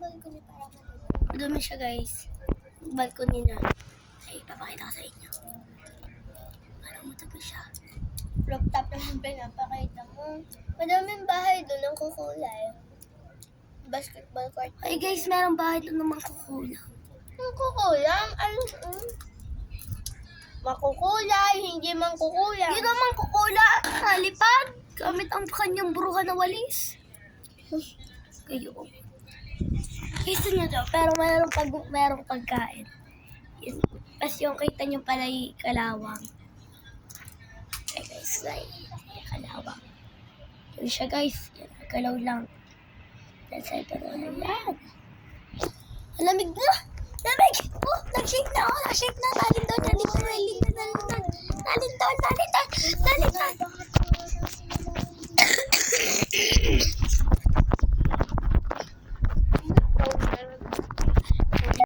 balcony para madumi siya, guys. Balcony na. Ay, papakita ko sa inyo. Parang madumi siya. Rooftop naman pinapakita mo. Madaming bahay doon ang kukulay. Basketball court. Ay guys, merong bahay doon naman kukulang. Ang kukulang? Ano? Makukulay, hindi man kukulang. Hindi naman kukulang. Nalipad. Gamit ang kanyang burukan na walis. Kayo. Gusto niyo to, pero merong pagkain. Tapos yung kita niyo pala yung kalawang. Okay guys, kalawang. Yun siya guys, galaw lang. Pero yan. Lamig na! Lamig! Oh, nag-shake na! Oh, nag-shake na! Nalindon! Nalindon!